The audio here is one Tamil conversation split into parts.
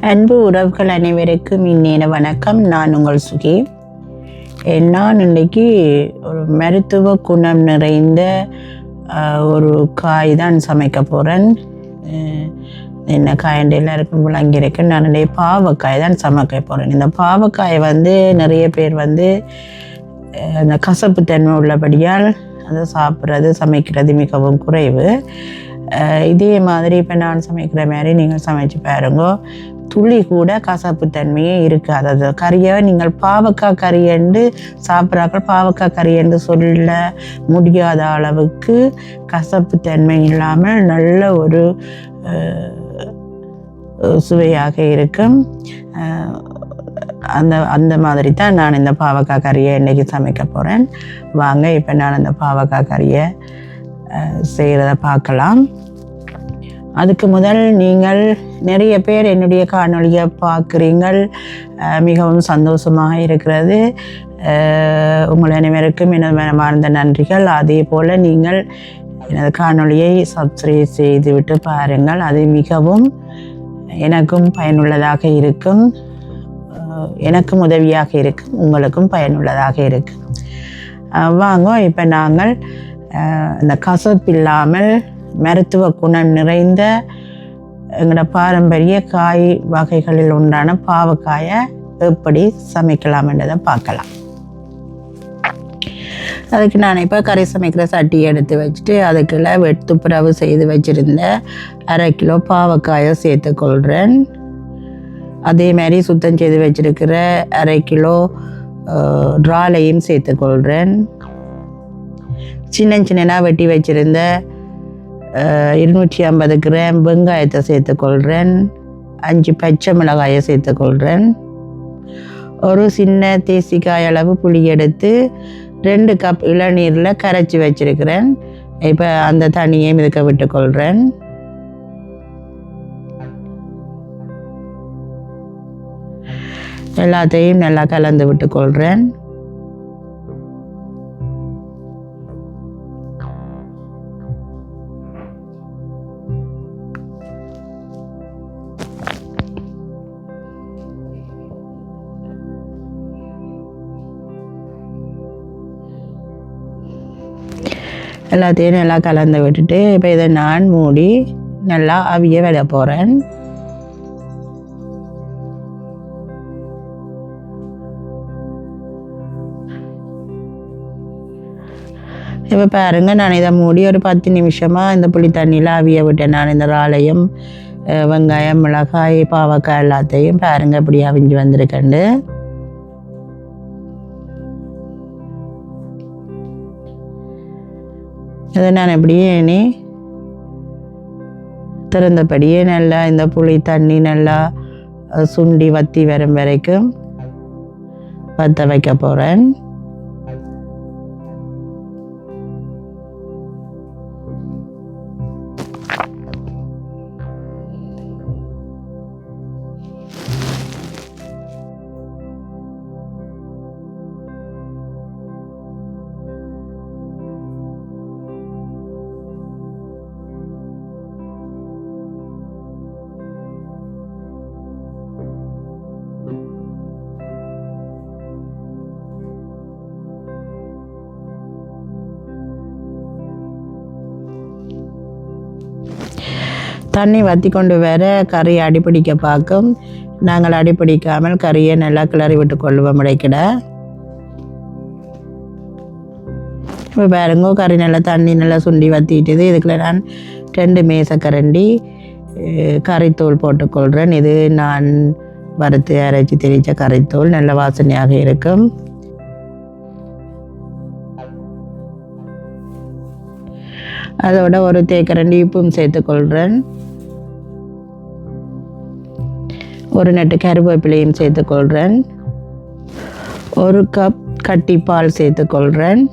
அன்பு உறவுகள் அனைவருக்கும் இந்நேர வணக்கம். நான் உங்கள் சுகி. நான் இன்றைக்கி ஒரு மருத்துவ குணம் நிறைந்த ஒரு காய் தான் சமைக்க போகிறேன். என்ன காய்ண்டு எல்லாருக்கும் விளங்கியிருக்கு. நான் இன்றைய பாவக்காய் தான் சமைக்க போகிறேன். இந்த பாவக்காய் நிறைய பேர் அந்த கசப்பு தன்மை உள்ளபடியால் அதை சாப்பிட்றது சமைக்கிறது மிகவும் குறைவு. இதே மாதிரி இப்போ நான் சமைக்கிற மாதிரி நீங்கள் சமைச்சு பாருங்க, துளி கூட கசப்பு தன்மையே இருக்காது. அது கறியை நீங்கள் பாவக்காய் கறியண்டு சாப்பிட்றாக்கள் பாவக்காய் கறியண்டு சொல்ல முடியாத அளவுக்கு கசப்பு தன்மை இல்லாமல் நல்ல ஒரு சுவையாக இருக்கும். அந்த மாதிரி தான் நான் இந்த பாவக்காய் கறியை இன்றைக்கி சமைக்க போகிறேன். வாங்க இப்போ நான் அந்த பாவக்காய் கறியை செய்கிறத பார்க்கலாம். அதுக்கு முதல் நீங்கள் நிறைய பேர் என்னுடைய காணொலியை பார்க்குறீங்கள், மிகவும் சந்தோஷமாக இருக்கிறது. உங்கள் அனைவருக்கும் எனது மனமார்ந்த நன்றிகள். அதே போல் நீங்கள் எனது காணொலியை சப்ஸ்கிரைப் செய்துவிட்டு பாருங்கள். அது மிகவும் எனக்கும் பயனுள்ளதாக இருக்கும், எனக்கும் உதவியாக இருக்கும், உங்களுக்கும் பயனுள்ளதாக இருக்கும். வாங்க இப்போ நாங்கள் இந்த கசப்பில்லாமல் மருத்துவ குணம் நிறைந்த எங்களோட பாரம்பரிய காய் வகைகளில் உண்டான பாவக்காயை எப்படி சமைக்கலாம் என்றதை பார்க்கலாம். அதுக்கு நான் இப்போ கறி சமைக்கிற சட்டியை எடுத்து வச்சுட்டு அதுக்குள்ள வெட்டுப்புறவு செய்து வச்சுருந்த 1/2 கிலோ பாவக்காயை சேர்த்துக்கொள்கிறேன். அதே மாதிரி சுத்தம் செய்து வச்சுருக்கிற 1/2 கிலோ இறாலையும் சேர்த்துக்கொள்கிறேன். சின்ன வெட்டி வச்சுருந்த 250 கிராம் வெங்காயத்தை சேர்த்துக்கொள்கிறேன். 5 பச்சை மிளகாயை சேர்த்துக்கொள்கிறேன். ஒரு சின்ன தேசிக்காய் அளவு புளி எடுத்து 2 கப் இளநீரில் கரைச்சி வச்சுருக்கிறேன். இப்போ அந்த தண்ணியை மிதக்க விட்டுக்கொள்கிறேன். எல்லாத்தையும் நல்லா கலந்து விட்டுக்கொள்கிறேன். எல்லாத்தையும் நல்லா கலந்து விட்டுட்டு இப்போ இதை நான் மூடி நல்லா அவிய விட போகிறேன். இப்போ பாருங்கள், நான் இதை மூடி ஒரு 10 நிமிஷமாக இந்த புளி தண்ணியில் அவிய விட்டேன். நான் இந்த இறாலையும் வெங்காயம் மிளகாய் பாவக்காய் எல்லாத்தையும் பாருங்கள் இப்படி அவிஞ்சு வந்திருக்கேன். இதை நான் எப்படியே இனி திறந்தபடியே நல்லா இந்த புளி தண்ணி நல்லா சுண்டி வற்றி வரும் வரைக்கும் வற்ற வைக்க போகிறேன். தண்ணி வற்றி கொண்டு வர கறி அடிப்பிடிக்க பார்க்கும். நாங்கள் அடிப்பிடிக்காமல் கறியை நல்லா கிளறி விட்டு கொள்ளுவோம் இடைக்கிட. இப்போ பாருங்க, கறி நல்லா தண்ணி நல்லா சுண்டி வற்றிட்டுது. இதுக்குள்ள நான் 2 மேசக்கரண்டி கறித்தூள் போட்டுக்கொள்கிறேன். இது நான் வறுத்து அரைச்சி திரிச்ச கறித்தூள், நல்ல வாசனையாக இருக்கும். அதோட ஒரு தேக்கரண்டி உப்பும் சேர்த்துக்கொள்கிறேன். ஒரு நட்டு கருவேப்பிலையும் சேர்த்துக்கொள்கிறேன். 1 கப் கட்டிப்பால் சேர்த்துக்கொள்கிறேன்.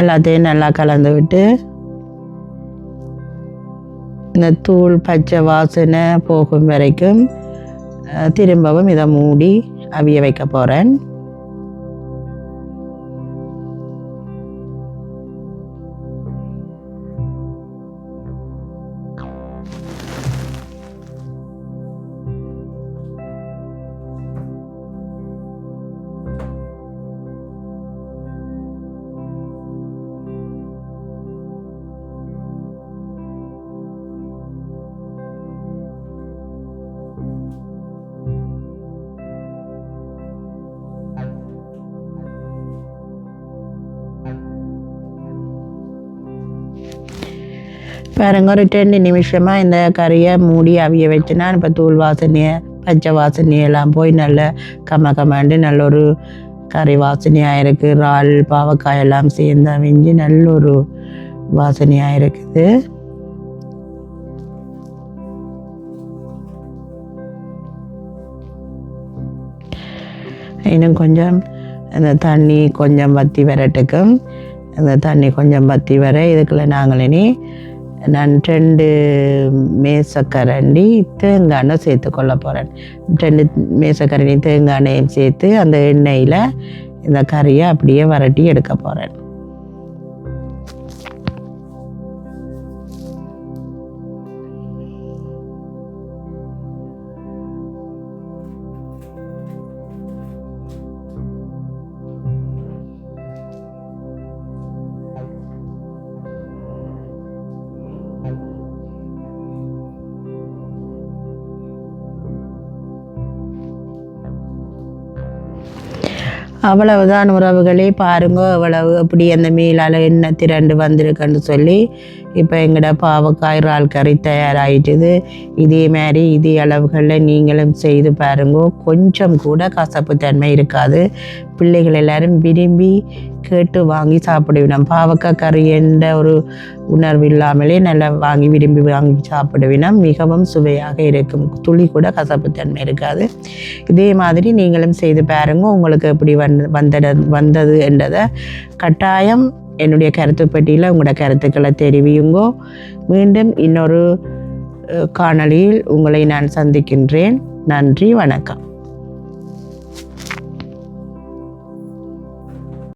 எல்லாத்தையும் நல்லா கலந்து விட்டு இந்த தூள் பச்சை வாசனை போகும் வரைக்கும் திரும்பவும் இதை மூடி அவிய வைக்க போகிறேன். பாருங்க ஒரு 2 நிமிஷமாக இந்த கறியை மூடி அவிய வச்சுனா இப்போ தூள் வாசனையை பச்சை வாசனையெல்லாம் போய் நல்ல கமண்டு நல்ல ஒரு கறி வாசனையாக இருக்குது. இறால் பாவக்காய் எல்லாம் சேர்ந்து அவிஞ்சு நல்ல ஒரு வாசனையாக இருக்குது. இன்னும் கொஞ்சம் அந்த தண்ணி கொஞ்சம் வற்றி வரட்டுக்கும். அந்த தண்ணி கொஞ்சம் வற்றி வர இதுக்குள்ள நாங்கள் இனி நான் 2 மேசக்கரண்டி தேங்காய் எண்ணெய் சேர்த்து கொள்ள போகிறேன். 2 மேசக்கரண்டி தேங்காய் எண்ணெயும் சேர்த்து அந்த எண்ணெயில் இந்த கறியை அப்படியே வரட்டி எடுக்க போகிறேன். அவ்வளவுதான் உறவுகளே, பாருங்க அவ்வளவு அப்படி அந்த மீளால் எண்ணெய் திரண்டு வந்திருக்குன்னு சொல்லி இப்போ எங்களோட பாவக்காய் இறால் கறி தயாராகிட்டுது. இதே மாதிரி இதே அளவுகளில் நீங்களும் செய்து பாருங்க. கொஞ்சம் கூட கசப்பு தன்மை இருக்காது. பிள்ளைகள் எல்லாரும் விரும்பி கேட்டு வாங்கி சாப்பிடுவினோம். பாவக்காய் கறி என்ற ஒரு உணர்வு இல்லாமலே நல்லா விரும்பி வாங்கி சாப்பிடுவினோம். மிகவும் சுவையாக இருக்கும். துளி கூட கசப்பு தன்மை இருக்காது. இதே மாதிரி நீங்களும் செய்து பாருங்க. உங்களுக்கு எப்படி வந்தது என்றதை கட்டாயம் என்னுடைய கருத்து பெட்டியில் உங்களோட கருத்துக்களை தெரிவியுங்கோ. மீண்டும் இன்னொரு காணொளியில் உங்களை நான் சந்திக்கின்றேன். நன்றி, வணக்கம்.